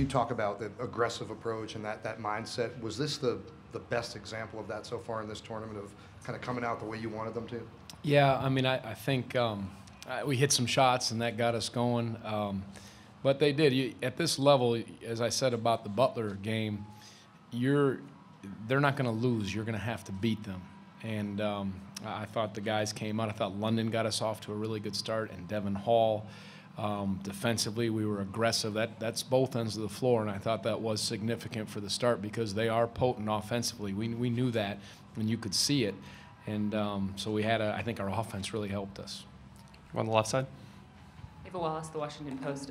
you talk about the aggressive approach and that mindset, was this the best example of that so far in this tournament, of kind of coming out the way you wanted them to? Yeah, I mean, I think we hit some shots and that got us going. But they did. At this level, as I said about the Butler game, they're not going to lose. You're going to have to beat them. And I thought the guys came out. I thought London got us off to a really good start, and Devin Hall. Defensively, we were aggressive. That's both ends of the floor, and I thought that was significant for the start because they are potent offensively. We knew that, and you could see it. And so we had I think our offense really helped us. On the left side. Ava Wallace, The Washington Post.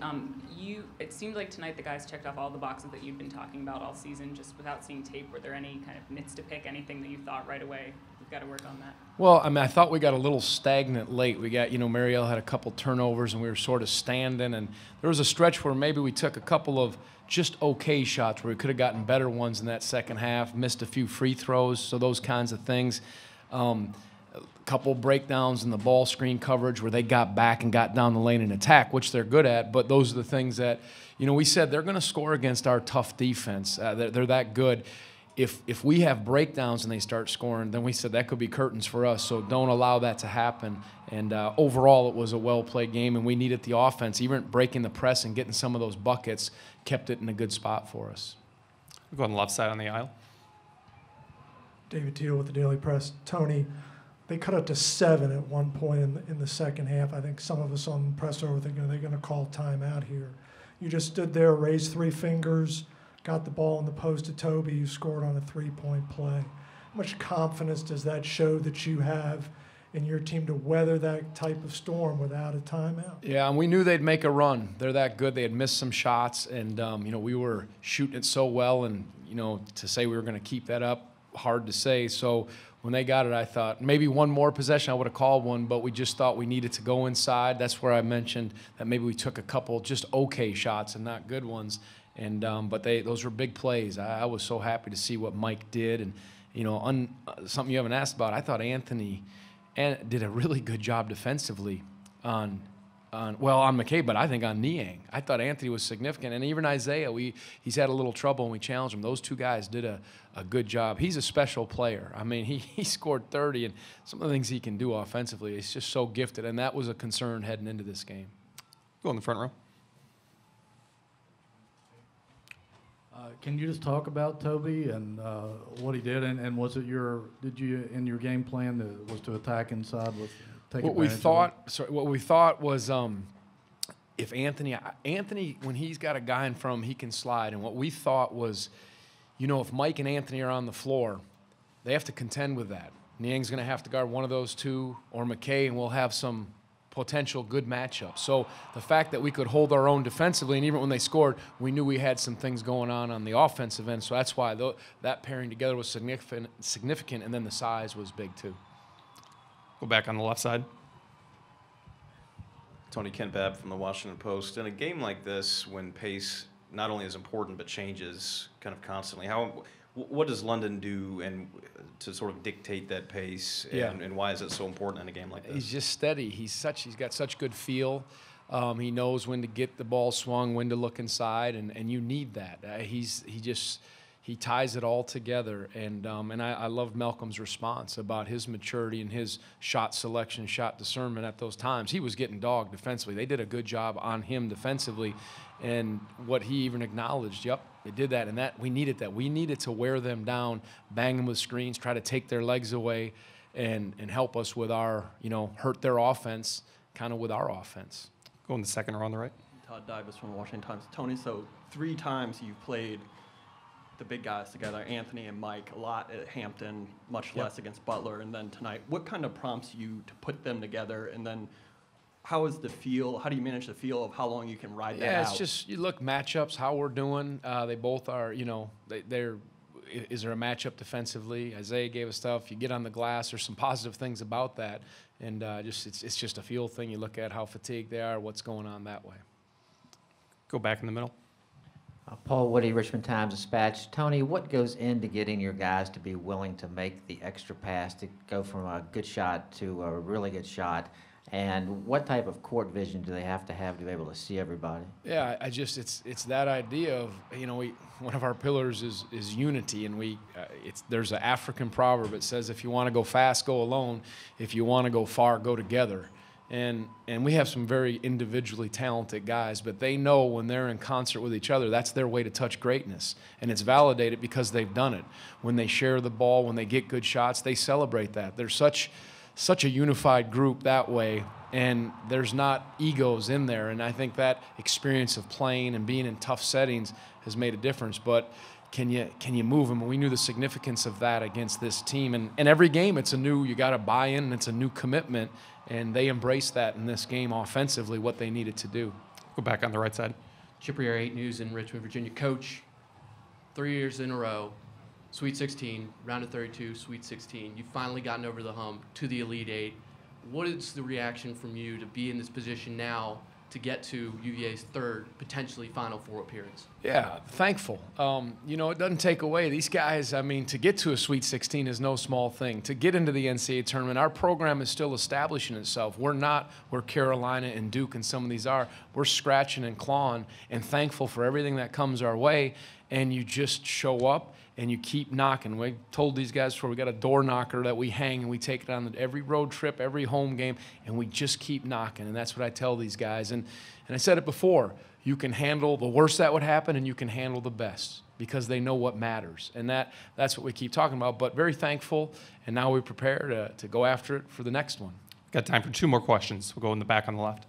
It seemed like tonight the guys checked off all the boxes that you've been talking about all season, just without seeing tape. Were there any kind of nits to pick, anything that you thought right away, we've got to work on that? Well, I mean, I thought we got a little stagnant late. We got, Marielle had a couple turnovers, and we were sort of standing. And there was a stretch where maybe we took a couple of just okay shots where we could have gotten better ones in that second half, missed a few free throws, so those kinds of things. A couple breakdowns in the ball screen coverage where they got back and got down the lane and attack, which they're good at. But those are the things that, we said they're going to score against our tough defense. They're that good. If we have breakdowns and they start scoring, then we said that could be curtains for us. So don't allow that to happen. And overall, it was a well-played game, and we needed the offense. Even breaking the press and getting some of those buckets kept it in a good spot for us. We'll go on the left side on the aisle. David Teal with the Daily Press. Tony, they cut it to 7 at one point in the second half. I think some of us on the press were thinking, are they going to call timeout here? You just stood there, raised 3 fingers, got the ball in the post to Toby, who scored on a 3-point play. How much confidence does that show that you have in your team to weather that type of storm without a timeout? Yeah, and we knew they'd make a run. They're that good. They had missed some shots, and we were shooting it so well, and to say we were going to keep that up, hard to say. So when they got it, I thought maybe one more possession, I would have called one, but we just thought we needed to go inside. That's where I mentioned that maybe we took a couple just okay shots and not good ones. And but those were big plays. I was so happy to see what Mike did, and something you haven't asked about. I thought Anthony did a really good job defensively on McKay, but I think on Niang. I thought Anthony was significant, and even Isaiah, he's had a little trouble, and we challenged him. Those two guys did a good job. He's a special player. I mean, he scored 30, and some of the things he can do offensively, he's just so gifted, and that was a concern heading into this game. Go in the front row. Can you just talk about Toby and what he did, and was it did you in your game plan was to attack inside with? What we thought was if Anthony, when he's got a guy in front of him, he can slide. And what we thought was, if Mike and Anthony are on the floor, they have to contend with that. Niang's going to have to guard one of those two, or McKay, and we'll have some potential good matchups. So the fact that we could hold our own defensively, and even when they scored, we knew we had some things going on the offensive end. So that's why that pairing together was significant, and then the size was big too. Go back on the left side. Tony Kent Babb from the Washington Post. In a game like this, when pace not only is important but changes kind of constantly, what does London do to sort of dictate that pace? And why is it so important in a game like this? He's just steady. He's got such good feel. He knows when to get the ball swung, when to look inside, and you need that. He ties it all together, and I love Malcolm's response about his maturity and his shot selection, shot discernment at those times. He was getting dogged defensively. They did a good job on him defensively, and what he even acknowledged, yep, they did that, and we needed that. We needed to wear them down, bang them with screens, try to take their legs away, and help us with our, hurt their offense, kind of with our offense. Go in the second row on the right. Todd Davis from the Washington Times. Tony, so 3 times you've played the big guys together, Anthony and Mike, a lot at Hampton, much less against Butler, and then tonight. What kind of prompts you to put them together, and then how do you manage the feel of how long you can ride that out? Yeah, it's just, you look matchups, how we're doing. They both are, is there a matchup defensively? Isaiah gave us stuff. You get on the glass, there's some positive things about that, and it's just a feel thing. You look at how fatigued they are, what's going on that way. Go back in the middle. Paul Woody, Richmond Times-Dispatch. Tony, what goes into getting your guys to be willing to make the extra pass to go from a good shot to a really good shot? And what type of court vision do they have to be able to see everybody? Yeah, it's that idea of, one of our pillars is unity, and there's an African proverb that says, if you want to go fast, go alone. If you want to go far, go together. And we have some very individually talented guys, but they know when they're in concert with each other, that's their way to touch greatness. And it's validated because they've done it. When they share the ball, when they get good shots, they celebrate that. There's such a unified group that way, and there's not egos in there. And I think that experience of playing and being in tough settings has made a difference. But can you move them? And we knew the significance of that against this team. And every game, you got to buy in, and it's a new commitment. And they embraced that in this game offensively, what they needed to do. Go back on the right side. Chip Riera, 8 News in Richmond, Virginia. Coach, 3 years in a row, Sweet 16, round of 32, Sweet 16. You've finally gotten over the hump to the Elite Eight. What is the reaction from you to be in this position now to get to UVA's third, potentially Final Four appearance? Yeah, thankful. It doesn't take away. These guys, to get to a Sweet 16 is no small thing. To get into the NCAA tournament, our program is still establishing itself. We're not where Carolina and Duke and some of these are. We're scratching and clawing and thankful for everything that comes our way, and you just show up and you keep knocking. We told these guys before, we got a door knocker that we hang, and we take it on every road trip, every home game, and we just keep knocking. And that's what I tell these guys. And I said it before, you can handle the worst that would happen, and you can handle the best, because they know what matters. And that's what we keep talking about. But very thankful, and now we prepare to go after it for the next one. Got time for 2 more questions. We'll go in the back on the left.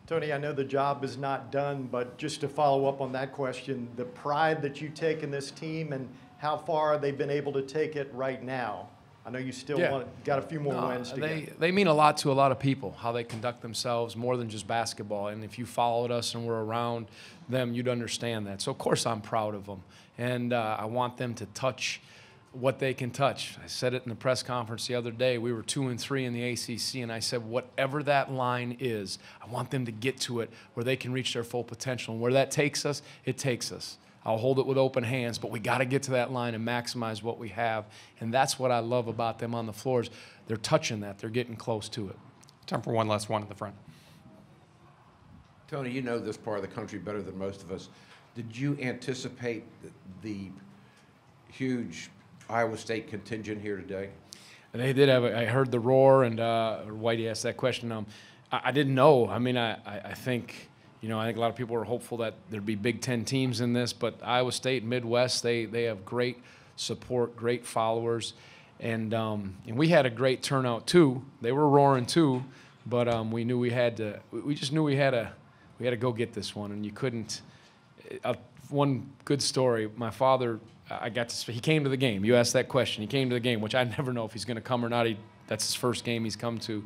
Tony, I know the job is not done, but just to follow up on that question, the pride that you take in this team and how far they've been able to take it right now. I know you still got a few more wins to get. They mean a lot to a lot of people, how they conduct themselves, more than just basketball. And if you followed us and were around them, you'd understand that. So, of course, I'm proud of them. And I want them to touch what they can touch. I said it in the press conference the other day. We were 2-3 in the ACC, and I said, whatever that line is, I want them to get to it where they can reach their full potential. And where that takes us, it takes us. I'll hold it with open hands, but we got to get to that line and maximize what we have. And that's what I love about them on the floors. They're touching that. They're getting close to it. Time for one last one at the front. Tony, you know this part of the country better than most of us. Did you anticipate the huge Iowa State contingent here today? They did have. I heard the roar, and Whitey asked that question. I didn't know. I think I think a lot of people were hopeful that there'd be Big Ten teams in this, but Iowa State, Midwest, they have great support, great followers, and we had a great turnout too. They were roaring too, but we knew we had to. We just knew we had to go get this one, and you couldn't. One good story. My father. He came to the game. You asked that question. He came to the game, which I never know if he's going to come or not. That's his first game he's come to.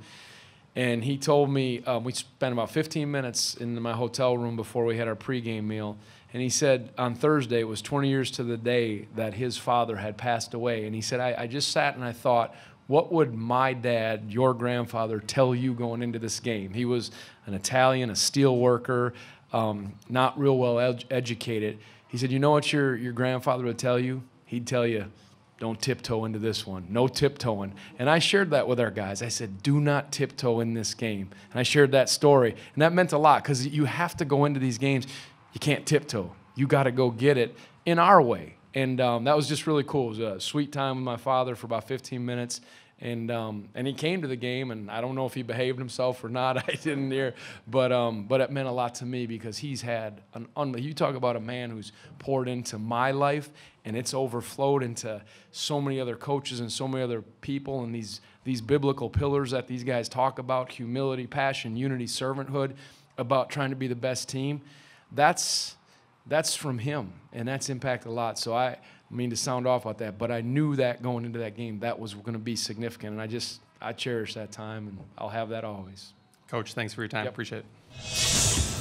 And he told me, we spent about 15 minutes in my hotel room before we had our pregame meal. And he said on Thursday, it was 20 years to the day that his father had passed away. And he said, I just sat and I thought, what would my dad, your grandfather, tell you going into this game? He was an Italian, a steel worker, not real well educated. He said, you know what your grandfather would tell you? He'd tell you, don't tiptoe into this one. No tiptoeing. And I shared that with our guys. I said, do not tiptoe in this game. And I shared that story. And that meant a lot, because you have to go into these games. You can't tiptoe. You got to go get it in our way. And that was just really cool. It was a sweet time with my father for about 15 minutes. And he came to the game, and I don't know if he behaved himself or not. I didn't hear, but it meant a lot to me, because he's had you talk about a man who's poured into my life, and it's overflowed into so many other coaches and so many other people, and these biblical pillars that these guys talk about: humility, passion, unity, servanthood, about trying to be the best team. That's from him, and that's impacted a lot. So I mean to sound off about that, but I knew that going into that game, that was going to be significant, and I cherish that time, and I'll have that always. Coach, thanks for your time. Yep. Appreciate it.